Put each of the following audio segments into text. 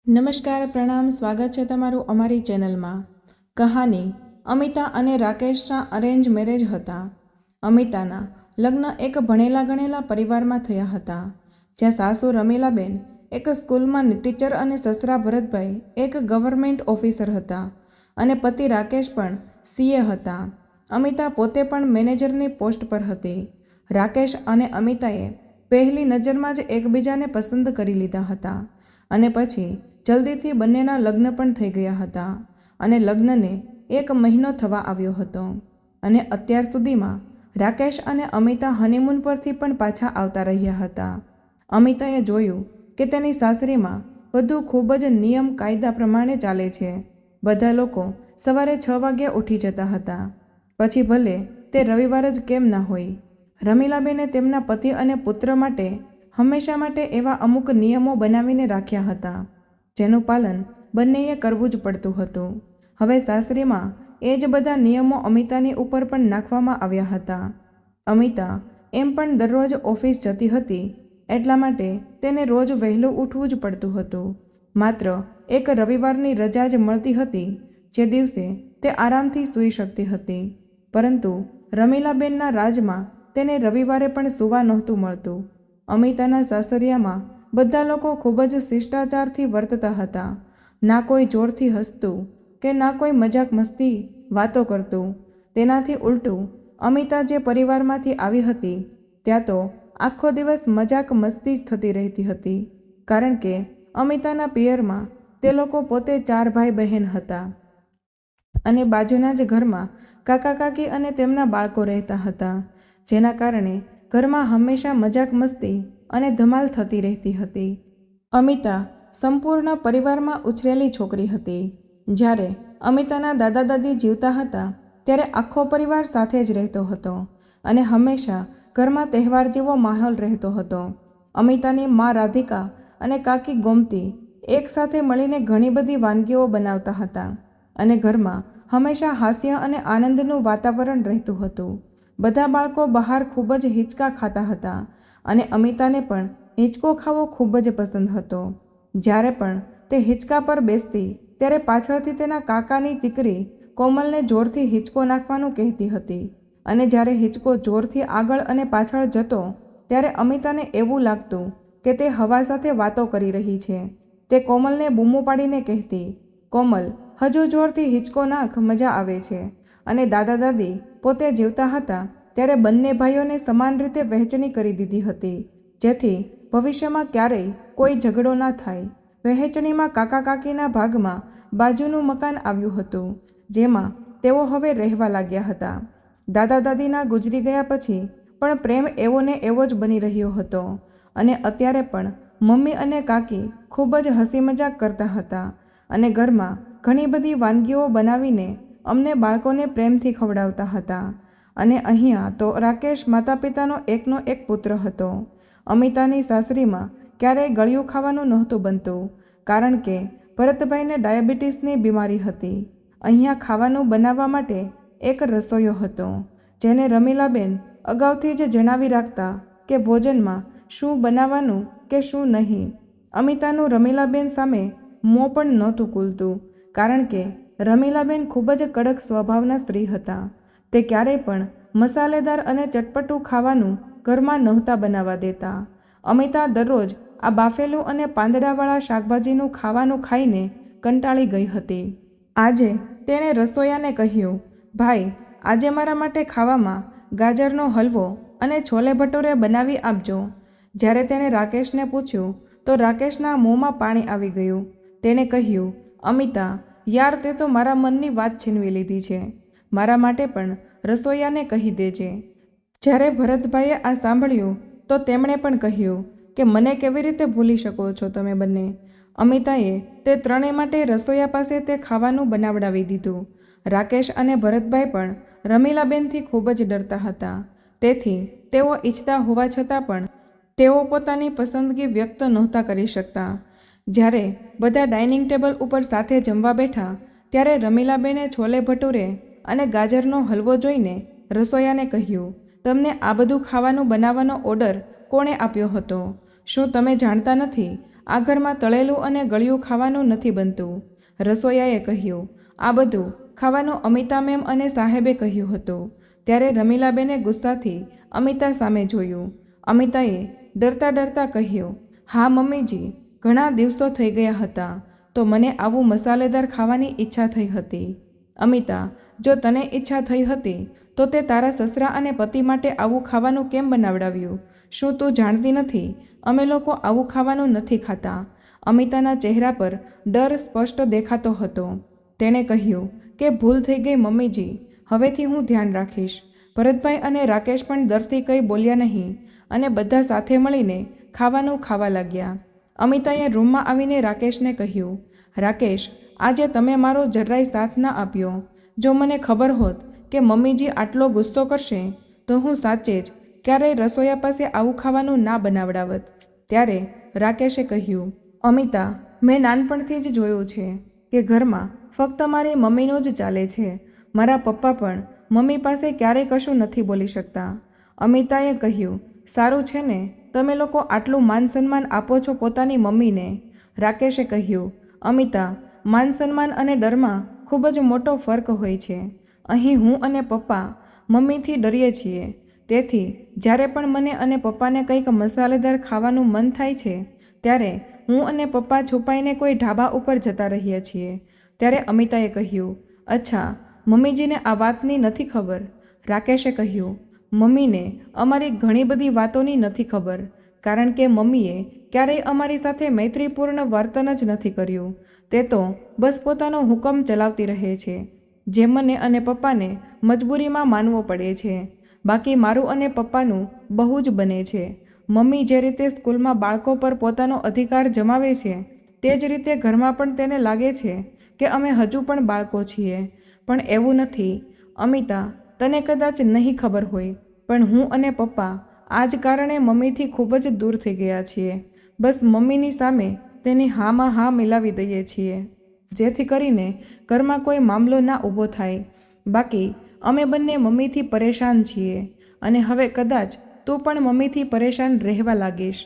નમસ્કાર, પ્રણામ, સ્વાગત છે તમારું અમારી ચેનલમાં। કહાની અમિતા અને રાકેશના અરેન્જ મેરેજ હતા। અમિતાના લગ્ન એક ભણેલા ગણેલા પરિવારમાં થયા હતા, જ્યાં સાસુ રમીલાબેન એક સ્કૂલમાં ટીચર અને સસરા ભરતભાઈ એક ગવર્મેન્ટ ઓફિસર હતા અને પતિ રાકેશ પણ સીએ હતા। અમિતા પોતે પણ મેનેજરની પોસ્ટ પર હતી। રાકેશ અને અમિતાએ પહેલી નજરમાં જ એકબીજાને પસંદ કરી લીધા હતા અને પછી જલ્દીથી બંનેના લગ્ન પણ થઈ ગયા હતા અને લગ્નને 1 મહિનો થવા આવ્યો હતો અને અત્યાર સુધીમાં રાકેશ અને અમિતા હનીમૂન પરથી પણ પાછા આવતા રહ્યા હતા। અમિતાએ જોયું કે તેની સાસરીમાં બધું ખૂબ જ નિયમ કાયદા પ્રમાણે ચાલે છે। બધા લોકો સવારે 6 વાગ્યે ઉઠી જતા હતા, પછી ભલે તે રવિવાર જ કેમ ના હોય। રમીલાબેને તેમના પતિ અને પુત્ર માટે હંમેશા માટે એવા અમુક નિયમો બનાવીને રાખ્યા હતા, જેનું પાલન બંનેએ કરવું જ પડતું હતું। હવે સાસરીમાં એ જ બધા નિયમો અમિતાની ઉપર પણ નાખવામાં આવ્યા હતા। અમિતા એમ પણ દરરોજ ઓફિસ જતી હતી, એટલા માટે તેને રોજ વહેલું ઉઠવું જ પડતું હતું। માત્ર એક રવિવારની રજા જ મળતી હતી, જે દિવસે તે આરામથી સૂઈ શકતી હતી, પરંતુ રમીલાબેનના રાજમાં તેને રવિવારે પણ સૂવા નહોતું મળતું। અમિતાના સાસરિયામાં બધા લોકો ખૂબ જ શિષ્ટાચારથી વર્તતા હતા। ના કોઈ જોરથી હસતું કે ના કોઈ મજાક મસ્તી વાતો કરતું। તેનાથી ઉલટું અમિતા જે પરિવારમાંથી આવી હતી, ત્યાં તો આખો દિવસ મજાક મસ્તી જ થતી રહેતી હતી, કારણ કે અમિતાના પિયરમાં તે લોકો પોતે 4 ભાઈ બહેન હતા અને બાજુના જ ઘરમાં કાકા કાકી અને તેમના બાળકો રહેતા હતા, જેના કારણે ઘરમાં હંમેશા મજાક મસ્તી અને ધમાલ થતી રહેતી હતી। અમિતા સંપૂર્ણ પરિવારમાં ઉછરેલી છોકરી હતી। જ્યારે અમિતાના દાદા દાદી જીવતા હતા, ત્યારે આખો પરિવાર સાથે જ રહેતો હતો અને હંમેશા ઘરમાં તહેવાર જેવો માહોલ રહેતો હતો। અમિતાની મા રાધિકા અને કાકી ગોમતી એક સાથે મળીને ઘણી બધી વાનગીઓ બનાવતા હતા અને ઘરમાં હંમેશા હાસ્ય અને આનંદનું વાતાવરણ રહેતું હતું। બધા બાળકો બહાર ખૂબ જ હિંચકા ખાતા હતા અને અમિતાને પણ હિંચકો ખાવો ખૂબ જ પસંદ હતો। જ્યારે પણ તે હિંચકા પર બેસતી, ત્યારે પાછળથી તેના કાકાની દીકરી કોમલને જોરથી હિંચકો નાખવાનું કહેતી હતી અને જ્યારે હિંચકો જોરથી આગળ અને પાછળ જતો, ત્યારે અમિતાને એવું લાગતું કે તે હવા સાથે વાતો કરી રહી છે। તે કોમલને બૂમો પાડીને કહેતી, "કોમલ, હજુ જોરથી હિંચકો નાખ, મજા આવે છે।" અને દાદા દાદી પોતે જીવતા હતા ત્યારે બંને ભાઈઓને સમાન રીતે વહેંચણી કરી દીધી હતી, જેથી ભવિષ્યમાં ક્યારેય કોઈ ઝઘડો ના થાય। વહેંચણીમાં કાકા કાકીના ભાગમાં બાજુનું મકાન આવ્યું હતું, જેમાં તેઓ હવે રહેવા લાગ્યા હતા। દાદા દાદીના ગુજરી ગયા પછી પણ પ્રેમ એવો ને એવો જ બની રહ્યો હતો અને અત્યારે પણ મમ્મી અને કાકી ખૂબ જ હસી મજાક કરતા હતા અને ઘરમાં ઘણી બધી વાનગીઓ બનાવીને અમને બાળકોને પ્રેમથી ખવડાવતા હતા। અને અહીંયા તો રાકેશ માતા પિતાનો એકનો એક પુત્ર હતો। અમિતાની સાસરીમાં ક્યારેય ગળ્યું ખાવાનું નહોતું બનતું, કારણ કે ભરતભાઈને ડાયાબિટીસની બીમારી હતી। અહીંયા ખાવાનું બનાવવા માટે એક રસોઈયો હતો, જેને રમીલાબેન અગાઉથી જ જણાવી રાખતા કે ભોજનમાં શું બનાવવાનું કે શું નહીં। અમિતાનું રમીલાબેન સામે મોં પણ નહોતું ખુલતું, કારણ કે રમીલાબેન ખૂબ જ કડક સ્વભાવના સ્ત્રી હતા। તે ક્યારેય પણ મસાલેદાર અને ચટપટું ખાવાનું ઘરમાં નહોતા બનાવવા દેતા। અમિતા દરરોજ આ બાફેલું અને પાંદડાવાળા શાકભાજીનું ખાવાનું ખાઈને કંટાળી ગઈ હતી। આજે તેણે રસોઈયાને કહ્યું, "ભાઈ, આજે મારા માટે ખાવામાં ગાજરનો હલવો અને છોલે ભટૂરે બનાવી આપજો।" જ્યારે તેણે રાકેશને પૂછ્યું તો રાકેશના મોંમાં પાણી આવી ગયું। તેણે કહ્યું, "અમિતા યાર, તે તો મારા મનની વાત છીનવી લીધી છે। મારા માટે પણ રસોઈયાને કહી દેજે." જ્યારે ભરતભાઈએ આ સાંભળ્યું તો તેમણે પણ કહ્યું કે મને કેવી રીતે ભૂલી શકો છો તમે બંને। અમિતાએ તે ત્રણેય માટે રસોઈયા પાસે તે ખાવાનું બનાવડાવી દીધું। રાકેશ અને ભરતભાઈ પણ રમીલાબેનથી ખૂબ જ ડરતા હતા, તેથી તેઓ ઈચ્છતા હોવા છતાં પણ તેઓ પોતાની પસંદગી વ્યક્ત નહોતા કરી શકતા। જ્યારે બધા ડાઇનિંગ ટેબલ ઉપર સાથે જમવા બેઠા, ત્યારે રમીલાબેને છોલે ભટૂરે અને ગાજરનો હલવો જોઈને રસોઈયાને કહ્યું, "તમને આ બધું ખાવાનું બનાવવાનો ઓર્ડર કોણે આપ્યો હતો? શું તમે જાણતા નથી આ ઘરમાં તળેલું અને ગળ્યું ખાવાનું નથી બનતું. રસોઈયાએ કહ્યું. આ બધું ખાવાનું અમિતા મેમ અને સાહેબે કહ્યું હતું. ત્યારે રમીલાબેને ગુસ્સાથી અમિતા સામે જોયું. અમિતાએ ડરતા ડરતા કહ્યું, હા મમ્મીજી, ઘણા દિવસો થઈ ગયા હતા તો મને આવું મસાલેદાર ખાવાની ઈચ્છા થઈ હતી. અમિતા, જો તને ઈચ્છા થઈ હતી તો તે તારા સસરા અને પતિ માટે આવું ખાવાનું કેમ બનાવડાવ્યું? શું તું જાણતી નથી અમે લોકો આવું ખાવાનું નથી ખાતા? અમિતાના ચહેરા પર ડર સ્પષ્ટ દેખાતો હતો. તેણે કહ્યું કે ભૂલ થઈ ગઈ મમ્મીજી, હવેથી હું ધ્યાન રાખીશ. ભરતભાઈ અને રાકેશ પણ ડરથી કંઈ બોલ્યા નહીં અને બધા સાથે મળીને ખાવાનું ખાવા લાગ્યા. અમિતાએ રૂમમાં આવીને રાકેશને કહ્યું, રાકેશ, આજે તમે મારો જરાય સાથ ના આપ્યો. જો મને ખબર હોત કે મમ્મીજી આટલો ગુસ્સો કરશે તો હું સાચે જ ક્યારેય રસોઈયા પાસે આવું ખાવાનું ના બનાવડાવત. ત્યારે રાકેશે કહ્યું, અમિતા, મેં નાનપણથી જ જોયું છે કે ઘરમાં ફક્ત મારી મમ્મીનું જ ચાલે છે. મારા પપ્પા પણ મમ્મી પાસે ક્યારેય કશું નથી બોલી શકતા. અમિતાએ કહ્યું, સારું છે ને, તમે લોકો આટલું માન સન્માન આપો છો પોતાની મમ્મીને. રાકેશે કહ્યું, અમિતા, માન સન્માન અને ડરમાં ખૂબ જ મોટો ફરક હોય છે. અહીં હું અને પપ્પા મમ્મીથી ડરીએ છીએ. તેથી જ્યારે પણ મને અને પપ્પાને કંઈક મસાલેદાર ખાવાનું મન થાય છે ત્યારે હું અને પપ્પા છુપાઈને કોઈ ઢાબા ઉપર જતા રહીએ છીએ. ત્યારે અમિતાએ કહ્યું, અચ્છા, મમ્મીજીને આ વાતની નથી ખબર? રાકેશે કહ્યું, મમ્મીને અમારી ઘણી બધી વાતોની નથી ખબર, કારણ કે મમ્મીએ ક્યારેય અમારી સાથે મૈત્રીપૂર્ણ વર્તન જ નથી કર્યું. તે તો બસ પોતાનો હુકમ ચલાવતી રહે છે, જે મને અને પપ્પાને મજબૂરીમાં માનવો પડે છે. બાકી મારું અને પપ્પાનું બહુ જ બને છે. મમ્મી જે રીતે સ્કૂલમાં બાળકો પર પોતાનો અધિકાર જમાવે છે તે જ રીતે ઘરમાં પણ તેને લાગે છે કે અમે હજુ પણ બાળકો છીએ. પણ એવું નથી. અમિતા, તને કદાચ નહીં ખબર હોય, પણ હું અને પપ્પા આ જ કારણે મમ્મીથી ખૂબ જ દૂર થઈ ગયા છીએ. બસ મમ્મીની સામે તેની હામાં હા મિલાવી દઈએ છીએ, જેથી કરીને ઘરમાં કોઈ મામલો ના ઊભો થાય. બાકી અમે બંને મમ્મીથી પરેશાન છીએ અને હવે કદાચ તું પણ મમ્મીથી પરેશાન રહેવા લાગીશ.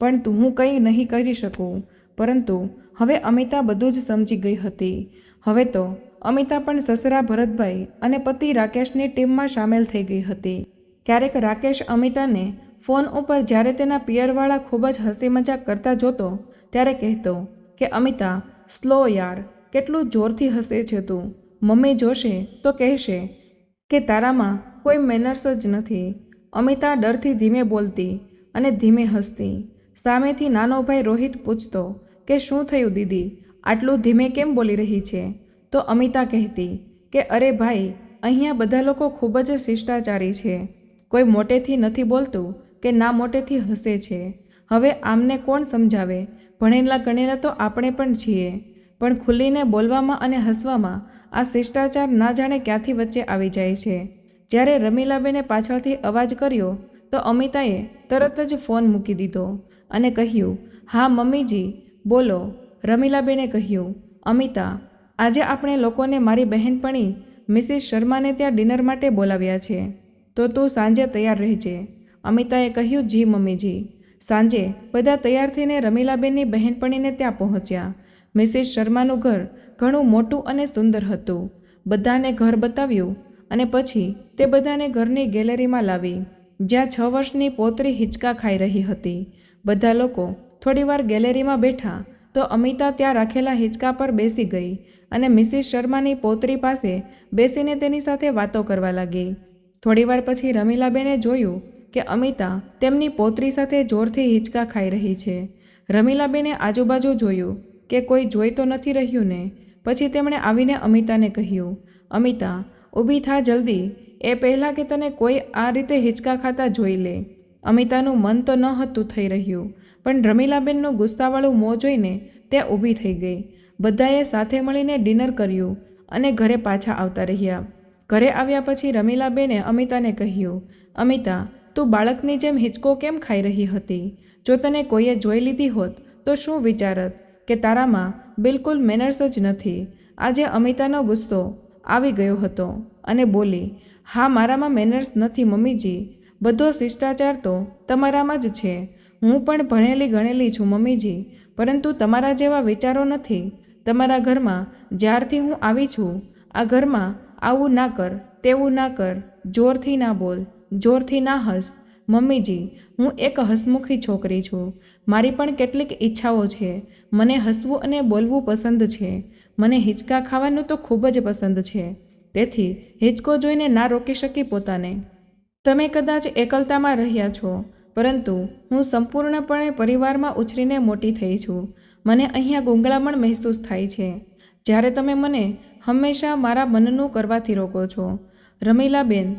પણ હું કંઈ નહીં કરી શકું. પરંતુ હવે અમિતા બધું જ સમજી ગઈ હતી. હવે તો અમિતા પણ સસરા ભરતભાઈ અને પતિ રાકેશની ટીમમાં સામેલ થઈ ગઈ હતી. ક્યારેક રાકેશ અમિતાને ફોન ઉપર જ્યારે તેના પિયરવાળા ખૂબ જ હસી મજાક કરતા જોતો ત્યારે કહેતો કે અમિતા, સ્લો યાર, કેટલું જોરથી હસે છે તું. મમ્મી જોશે તો કહેશે કે તારામાં કોઈ મેનર્સ જ નથી. અમિતા ડરથી ધીમે બોલતી અને ધીમે હસતી. સામેથી નાનો ભાઈ રોહિત પૂછતો કે શું થયું દીદી, આટલું ધીમે કેમ બોલી રહી છે? તો અમિતા કહેતી કે અરે ભાઈ, અહીંયા બધા લોકો ખૂબ જ શિષ્ટાચારી છે. કોઈ મોટેથી નથી બોલતું કે ના મોટેથી હસે છે. હવે આમને કોણ સમજાવે? ભણેલા ગણેલા તો આપણે પણ છીએ, પણ ખુલ્લીને બોલવામાં અને હસવામાં આ શિષ્ટાચાર ના જાણે ક્યાંથી વચ્ચે આવી જાય છે. જ્યારે રમીલાબેને પાછળથી અવાજ કર્યો તો અમિતાએ તરત જ ફોન મૂકી દીધો અને કહ્યું, હા મમ્મીજી, બોલો. રમીલાબેને કહ્યું, અમિતા, આજે આપણે લોકોને મારી બહેનપણી મિસિસ શર્માને ત્યાં ડિનર માટે બોલાવ્યા છે, તો તું સાંજે તૈયાર રહેજે. અમિતાએ કહ્યું, જી મમ્મીજી. સાંજે બધા તૈયાર થઈને રમીલાબેનની બહેનપણીને ત્યાં પહોંચ્યા. મિસિસ શર્માનું ઘર ઘણું મોટું અને સુંદર હતું. બધાને ઘર બતાવ્યું અને પછી તે બધાને ઘરની ગેલેરીમાં લાવી, જ્યાં 6 વર્ષની પૌત્રી હિંચકા ખાઈ રહી હતી. બધા લોકો થોડીવાર ગેલેરીમાં બેઠા તો અમિતા ત્યાં રાખેલા હિંચકા પર બેસી ગઈ અને મિસિસ શર્માની પૌત્રી પાસે બેસીને તેની સાથે વાતો કરવા લાગી. થોડીવાર પછી રમીલાબેને જોયું કે અમિતા તેમની પૌત્રી સાથે જોરથી હિંચકા ખાઈ રહી છે. રમીલાબેને આજુબાજુ જોયું કે કોઈ જોઈ તો નથી રહ્યું ને. પછી તેમણે આવીને અમિતાને કહ્યું, અમિતા, ઊભી થા જલ્દી, એ પહેલાં કે તને કોઈ આ રીતે હિંચકા ખાતા જોઈ લે. અમિતાનું મન તો ન હતું થઈ રહ્યું, પણ રમીલાબેનનું ગુસ્સાવાળું મોં જોઈને તે ઊભી થઈ ગઈ. બધાએ સાથે મળીને ડિનર કર્યું અને ઘરે પાછા આવતા રહ્યા. ઘરે આવ્યા પછી રમીલાબેને અમિતાને કહ્યું, અમિતા, તું બાળકની જેમ હિંચકો કેમ ખાઈ રહી હતી? જો તને કોઈએ જોઈ લીધી હોત તો શું વિચારત કે તારામાં બિલકુલ મેનર્સ જ નથી. આજે અમિતાનો ગુસ્સો આવી ગયો હતો અને બોલી, હા, મારામાં મેનર્સ નથી મમ્મીજી, બધો શિષ્ટાચાર તો તમારામાં જ છે. હું પણ ભણેલી ગણેલી છું મમ્મીજી, પરંતુ તમારા જેવા વિચારો નથી. તમારા ઘરમાં જ્યારથી હું આવી છું, આ ઘરમાં આવું ના કર, તેવું ના કર, જોરથી ના બોલ, જોરથી ના હસ. મમ્મીજી, હું એક હસમુખી છોકરી છું. મારી પણ કેટલીક ઈચ્છાઓ છે. મને હસવું અને બોલવું પસંદ છે. મને હિંચકા ખાવાનું તો ખૂબ જ પસંદ છે. તેથી હિંચકો જોઈને ના રોકી શકી પોતાને. તમે કદાચ એકલતામાં રહ્યા છો, પરંતુ હું સંપૂર્ણપણે પરિવારમાં ઉછરીને મોટી થઈ છું. મને અહીંયા ગૂંગળામણ મહેસૂસ થાય છે જ્યારે તમે મને હંમેશા મારા મનનું કરવાથી રોકો છો. રમીલાબેન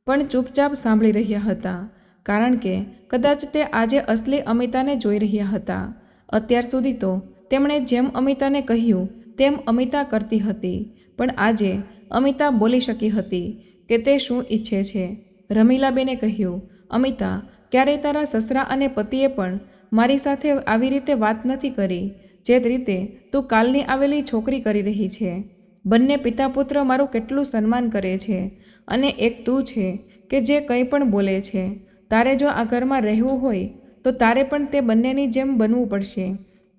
પણ ચૂપચાપ સાંભળી રહ્યા હતા, કારણ કે કદાચ તે આજે અસલી અમિતાને જોઈ રહ્યા હતા. અત્યાર સુધી તો તેમણે જેમ અમિતાને કહ્યું તેમ અમિતા કરતી હતી, પણ આજે અમિતા બોલી શકી હતી કે તે શું ઈચ્છે છે. રમીલાબેને કહ્યું, અમિતા, ક્યારેય તારા સસરા અને પતિએ પણ મારી સાથે આવી રીતે વાત નથી કરી, જે રીતે તું કાલની આવેલી છોકરી કરી રહી છે. બંને પિતા પુત્ર મારું કેટલું સન્માન કરે છે, અને એક તું છે કે જે કંઈ પણ બોલે છે. તારે જો આ ઘરમાં રહેવું હોય તો તારે પણ તે બંનેની જેમ બનવું પડશે.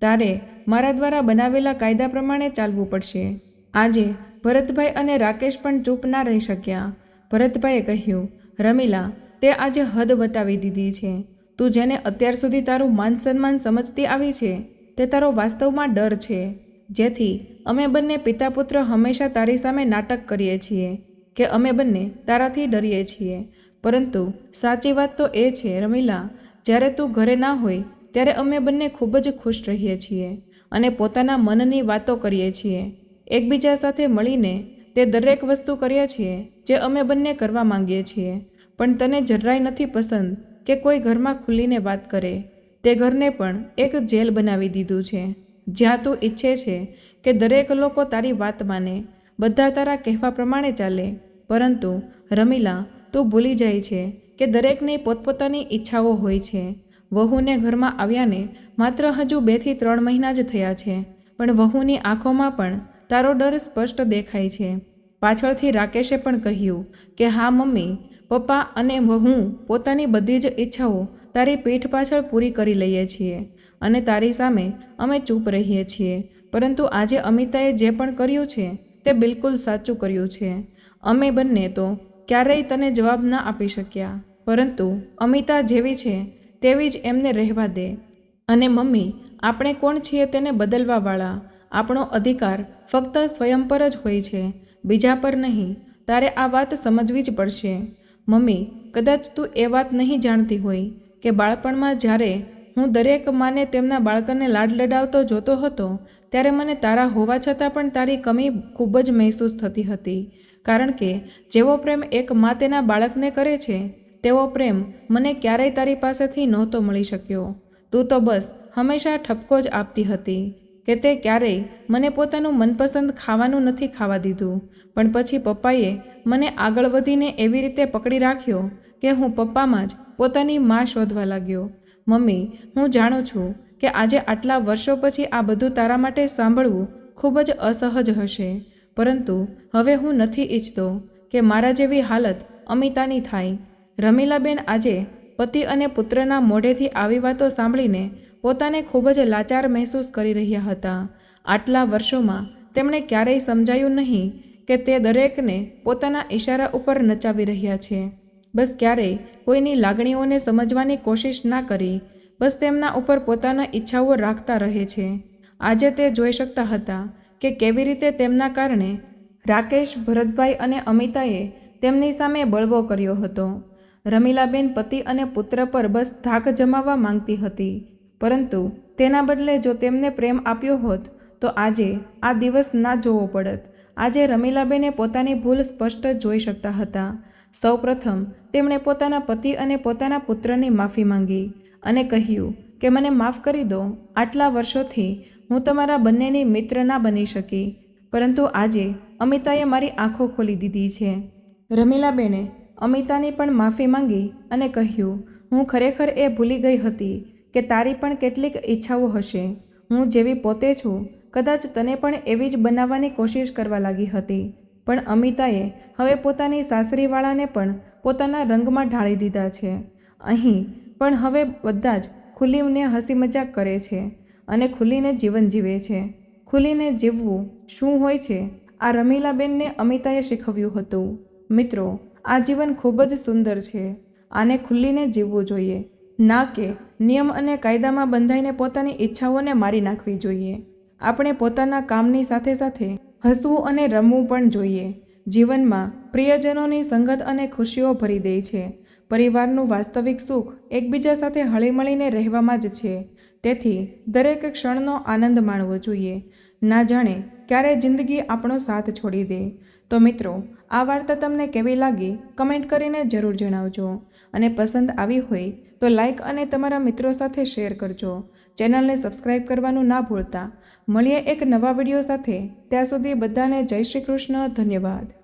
તારે મારા દ્વારા બનાવેલા કાયદા પ્રમાણે ચાલવું પડશે. આજે ભરતભાઈ અને રાકેશ પણ ચૂપ ના રહી શક્યા. ભરતભાઈએ કહ્યું, રમીલા, તે આજે હદ વટાવી દીધી છે. તું જેને અત્યાર સુધી તારું માન સન્માન સમજતી આવી છે, તે તારો વાસ્તવમાં ડર છે. જેથી અમે બંને પિતા પુત્ર હંમેશા તારી સામે નાટક કરીએ છીએ કે અમે બંને તારાથી ડરીએ છીએ. પરંતુ સાચી વાત તો એ છે રમીલા, જ્યારે તું ઘરે ના હોય ત્યારે અમે બંને ખૂબ જ ખુશ રહીએ છીએ અને પોતાના મનની વાતો કરીએ છીએ. એકબીજા સાથે મળીને તે દરેક વસ્તુ કરીએ છીએ જે અમે બંને કરવા માંગીએ છીએ. પણ તને જરાય નથી પસંદ કે કોઈ ઘરમાં ખુલીને વાત કરે. તે ઘરને પણ એક જેલ બનાવી દીધું છે, જ્યાં તું ઈચ્છે છે કે દરેક લોકો તારી વાત માને, બધા તારા કહેવા પ્રમાણે ચાલે. પરંતુ રમીલા, તું ભૂલી જાય છે કે દરેકની પોતપોતાની ઈચ્છાઓ હોય છે. વહુને ઘરમાં આવ્યાને માત્ર હજુ 2 થી 3 મહિના જ થયા છે, પણ વહુની આંખોમાં પણ તારો ડર સ્પષ્ટ દેખાય છે. પાછળથી રાકેશે પણ કહ્યું કે હા મમ્મી, પપ્પા અને હું પોતાની બધી જ ઈચ્છાઓ તારી પીઠ પાછળ પૂરી કરી લઈએ છીએ અને તારી સામે અમે ચૂપ રહીએ છીએ. પરંતુ આજે અમિતાએ જે પણ કર્યું છે તે બિલકુલ સાચું કર્યું છે. અમે બંને તો ક્યારેય તને જવાબ ના આપી શક્યા, પરંતુ અમિતા જેવી છે તેવી જ એમને રહેવા દે. અને મમ્મી, આપણે કોણ છીએ તેને બદલવાવાળા? આપણો અધિકાર ફક્ત સ્વયં પર જ હોય છે, બીજા પર નહીં. તારે આ વાત સમજવી જ પડશે. મમ્મી, કદાચ તું એ વાત નહીં જાણતી હોય કે બાળપણમાં જ્યારે હું દરેક માને તેમના બાળકને લાડ લડાવતો જોતો હતો, ત્યારે મને તારા હોવા છતાં પણ તારી કમી ખૂબ જ મહેસૂસ થતી હતી. કારણ કે જેવો પ્રેમ એક મા તેના બાળકને કરે છે, તેવો પ્રેમ મને ક્યારેય તારી પાસેથી નહોતો મળી શક્યો. તું તો બસ હંમેશા ઠપકો જ આપતી હતી કે તે ક્યારેય મને પોતાનું મનપસંદ ખાવાનું નથી ખાવા દીધું. પણ પછી પપ્પાએ મને આગળ વધીને એવી રીતે પકડી રાખ્યો કે હું પપ્પામાં જ પોતાની માં શોધવા લાગ્યો. મમ્મી, હું જાણું છું કે આજે આટલા વર્ષો પછી આ બધું તારા માટે સાંભળવું ખૂબ જ અસહજ હશે, પરંતુ હવે હું નથી ઈચ્છતો કે મારા જેવી હાલત અમિતાની થાય. રમીલાબેન આજે પતિ અને પુત્રના મોઢેથી આવી વાતો સાંભળીને પોતાને ખૂબ જ લાચાર મહેસૂસ કરી રહ્યા હતા. આટલા વર્ષોમાં તેમણે ક્યારેય સમજાયું નહીં કે તે દરેકને પોતાના ઈશારા ઉપર નચાવી રહ્યા છે. બસ ક્યારેય કોઈની લાગણીઓને સમજવાની કોશિશ ના કરી. બસ તેમના ઉપર પોતાના ઈચ્છાઓ રાખતા રહે છે. આજે તે જોઈ શકતા હતા કે કેવી રીતે તેમના કારણે રાકેશ, ભરતભાઈ અને અમિતાએ તેમની સામે બળવો કર્યો હતો. રમીલાબેન પતિ અને પુત્ર પર બસ ધાક જમાવવા માંગતી હતી, પરંતુ તેના બદલે જો તેમને પ્રેમ આપ્યો હોત તો આજે આ દિવસ ના જોવો પડત. આજે રમીલાબેને પોતાની ભૂલ સ્પષ્ટ જોઈ શકતા હતા. સૌપ્રથમ તેમણે પોતાના પતિ અને પોતાના પુત્રની માફી માંગી અને કહ્યું કે મને માફ કરી દો. આટલા વર્ષોથી હું તમારા બંનેની મિત્ર ના બની શકી, પરંતુ આજે અમિતાએ મારી આંખો ખોલી દીધી છે. રમીલાબેને અમિતાની પણ માફી માંગી અને કહ્યું, હું ખરેખર એ ભૂલી ગઈ હતી કે તારી પણ કેટલીક ઈચ્છાઓ હશે. હું જેવી પોતે છું, કદાચ તને પણ એવી જ બનાવવાની કોશિશ કરવા લાગી હતી. પણ અમિતાએ હવે પોતાની સાસરીવાળાને પણ પોતાના રંગમાં ઢાળી દીધા છે. અહીં પણ હવે બધા જ ખુલીને હસી મજાક કરે છે. અને ખુલીને જીવન જીવે છે. ખુલીને જીવવું શું હોય છે, આ રમીલાબેનને અમિતાએ શીખવ્યું હતું. મિત્રો, આ જીવન ખૂબ જ સુંદર છે. આને ખુલીને જીવવું જોઈએ, ના કે નિયમ અને કાયદામાં બંધાઈને પોતાની ઈચ્છાઓને મારી નાખવી જોઈએ. આપણે પોતાના કામની સાથે સાથે હસવું અને રમવું પણ જોઈએ. જીવનમાં પ્રિયજનોની સંગત અને ખુશીઓ ભરી દે છે. પરિવારનું વાસ્તવિક સુખ એકબીજા સાથે હળીમળીને રહેવામાં જ છે. તેથી દરેક ક્ષણનો આનંદ માણવો જોઈએ. ના જાણે ક્યારે જિંદગી આપણો સાથ છોડી દે. તો મિત્રો, આ વાર્તા તમને કેવી લાગી કમેન્ટ કરીને જરૂર જણાવજો. અને પસંદ આવી હોય તો લાઈક અને તમારા મિત્રો સાથે શેર કરજો. ચેનલને સબસ્ક્રાઈબ કરવાનું ના ભૂલતા. મળીએ એક નવા વિડીયો સાથે. ત્યાં સુધી બધાને જય શ્રી કૃષ્ણ. ધન્યવાદ.